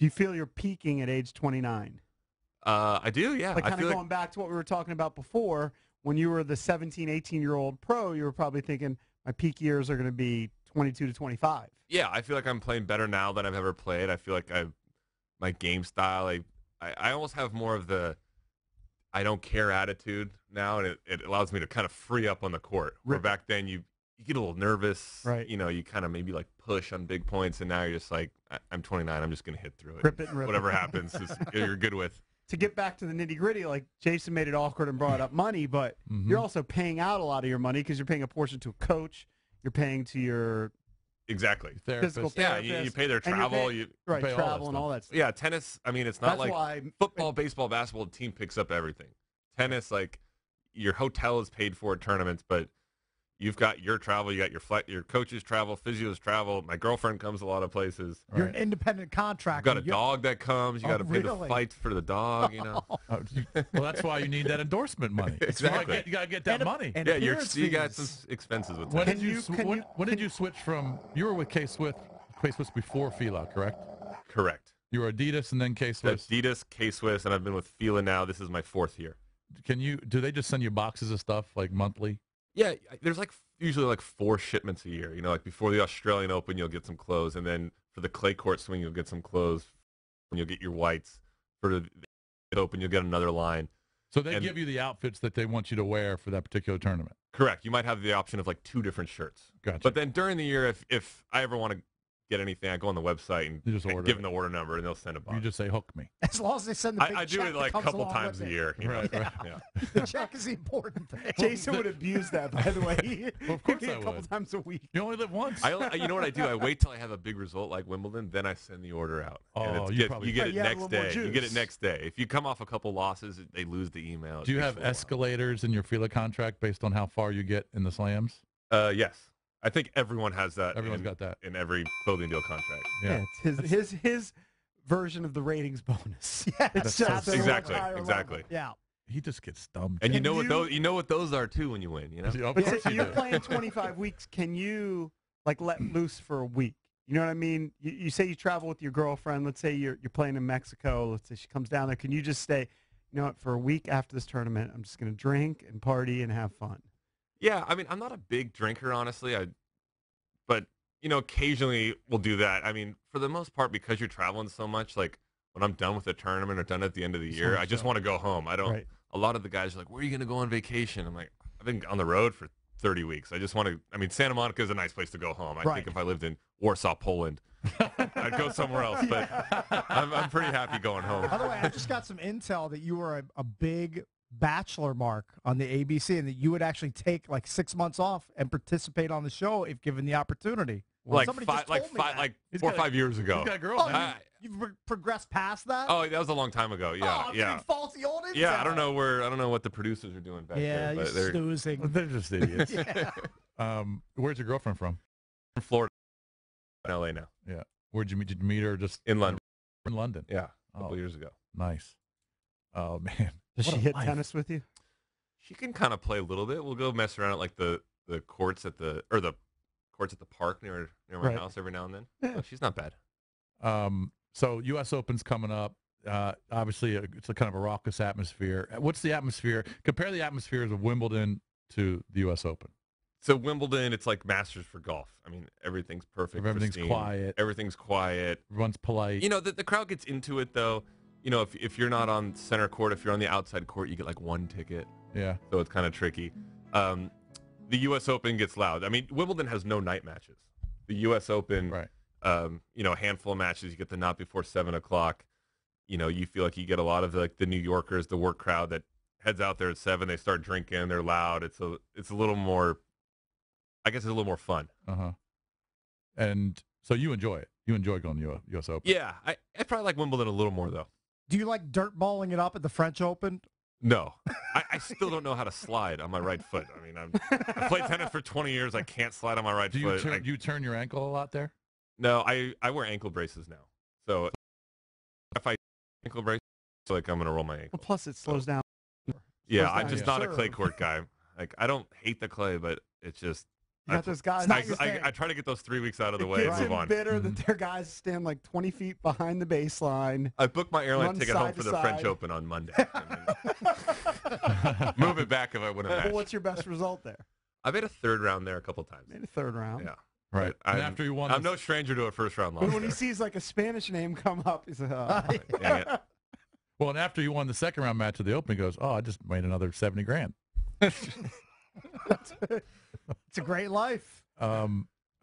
Do you feel you're peaking at age 29? I do, yeah. Like I kind of feel going back to what we were talking about before, when you were the 17, 18-year-old pro, you were probably thinking, my peak years are going to be 22 to 25. yeah, I feel like I'm playing better now than I've ever played. I feel like my game style, I almost have more of the I don't care attitude now, and it allows me to kind of free up on the court. Where back then you get a little nervous, right? You know, you kind of maybe like push on big points, and now you're just like, I'm 29, I'm just going to hit through it. Rip it and rip whatever it. happens, you're good with. To get back to the nitty-gritty, like Jason made it awkward and brought up money, but you're also paying out a lot of your money because you're paying a portion to a coach, you're paying to your exactly physical therapist. Yeah, you pay their travel, right, pay travel and all that stuff. Yeah, tennis, I mean, it's not That's like why football, baseball, basketball, the team picks up everything. Tennis, like, your hotel is paid for at tournaments, but you've got your travel, you got your flight, your coach's travel, physio's travel. My girlfriend comes a lot of places. You're an independent contractor. You've got a dog that comes. You got to pay the flights for the dog, you know. Well, that's why you need that endorsement money. Exactly. You got to get that money. Yeah, you got some expenses with when that. Did you switch from, you were with K-Swiss before Fila, correct? Correct. You were Adidas and then K-Swiss? Adidas, K-Swiss, and I've been with Fila now. This is my 4th year. Do they just send you boxes of stuff like monthly? Yeah, there's usually 4 shipments a year. You know, like before the Australian Open, you'll get some clothes, and then for the clay court swing, you'll get some clothes, and you'll get your whites. For the Open, you'll get another line. So they give you the outfits that they want you to wear for that particular tournament. Correct. You might have the option of 2 different shirts. Gotcha. But then during the year, if I ever want to get anything, I go on the website and give them the order number, and they'll send a box. You just say, hook me. As long as they send the big I do check it that a comes couple along times with a it. year. You know? Right. Yeah. The check is the important thing. Jason would abuse that, by the way. Well, of course a I would. couple times a week. You only live once. You know what I do? I wait till I have a big result like Wimbledon, then I send the order out. Oh, and you get it next day. You get it next day. If you come off a couple losses, they lose the email. Do you have escalators in your Fila contract based on how far you get in the slams? Yes. I think everyone has that. Everyone's got that in every clothing deal contract. Yeah, it's his version of the ratings bonus. Yeah, it's just exactly. Yeah. He just gets stumped. And what those are too when you win. You know. But so you're playing 25 weeks. Can you let loose for a week? You know what I mean? You say you travel with your girlfriend. Let's say you're playing in Mexico. Let's say she comes down there. Can you just stay? You know what? For a week after this tournament, I'm just going to drink and party and have fun. Yeah, I mean, I'm not a big drinker, honestly. But occasionally we'll do that. I mean, for the most part, because you're traveling so much, like when I'm done with the tournament or done at the end of the year, I just want to go home. I don't. Right. A lot of the guys are like, "Where are you going to go on vacation?" I'm like, "I've been on the road for 30 weeks. I just want to." I mean, Santa Monica is a nice place to go home. I think if I lived in Warsaw, Poland, I'd go somewhere else. But I'm pretty happy going home. By the way, I just got some intel that you were a big Bachelor mark on the ABC, and that you would actually take 6 months off and participate on the show if given the opportunity. Well, like 4 or 5 years ago. He's got a girl. You've progressed past that. Oh, that was a long time ago. Yeah, yeah. Faulty old intel. Yeah, I don't know what the producers are doing back there. Yeah, they're snoozing. They're just idiots. Where's your girlfriend from? From Florida, in LA now. Yeah. Where'd you meet? Did you meet her just in London? In London. Yeah, a couple years ago. Nice. Oh man. Does she hit tennis with you? She can kind of play a little bit. We'll go mess around at the courts at the park near my house every now and then. Yeah. Oh, she's not bad. So U.S. Open's coming up. Obviously, it's a kind of a raucous atmosphere. What's the atmosphere? Compare the atmospheres of Wimbledon to the U.S. Open. So Wimbledon, it's like Masters for golf. I mean, everything's perfect. Everything's quiet. Everything's quiet. Everyone's polite. The crowd gets into it though. If you're not on center court, if you're on the outside court, you get one ticket. Yeah. So it's kind of tricky. The U.S. Open gets loud. I mean, Wimbledon has no night matches. The U.S. Open, right. A handful of matches. You get the not before 7 o'clock. You feel like you get a lot of the New Yorkers, the work crowd that heads out there at 7. They start drinking. They're loud. It's a little more. I guess it's a little more fun. And so you enjoy it. You enjoy going to U.S. Open. Yeah, I probably like Wimbledon a little more though. Do you like dirt balling it up at the French Open? No, I still don't know how to slide on my right foot. I mean, I played tennis for 20 years. I can't slide on my right foot. Do you turn your ankle a lot there? No, I wear ankle braces now. So if I ankle brace, I feel like I'm going to roll my ankle. Well, plus it slows down. Yeah, I'm just not a clay court guy. I don't hate the clay, but it's just You got those guys. I try to get those 3 weeks out of the way and move on. Bitter that their guys stand like 20 feet behind the baseline. I booked my airline ticket home for the French Open on Monday. Move it back if I win a match. Well, what's your best result there? I made a third round there a couple times. Made a third round. Yeah. Right. And after you won, I'm no stranger to a first round loss. But when he sees like a Spanish name come up, he's like, oh, dang it. Well, and after you won the second round match of the Open, he goes, "Oh, I just made another $70,000." It's a great life. All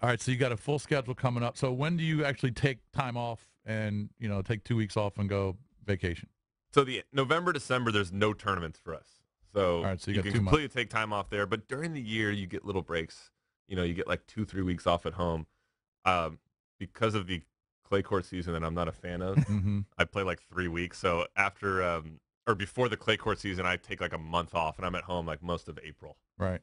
right, so you got a full schedule coming up. So when do you actually take time off and take 2 weeks off and go vacation? So the November, December, there's no tournaments for us. So, all right, so you can completely take time off there. But during the year, you get little breaks. You get like 2-3 weeks off at home. Because of the clay court season that I'm not a fan of, I play like 3 weeks. So after or before the clay court season, I take like a month off, and I'm at home like most of April. Right.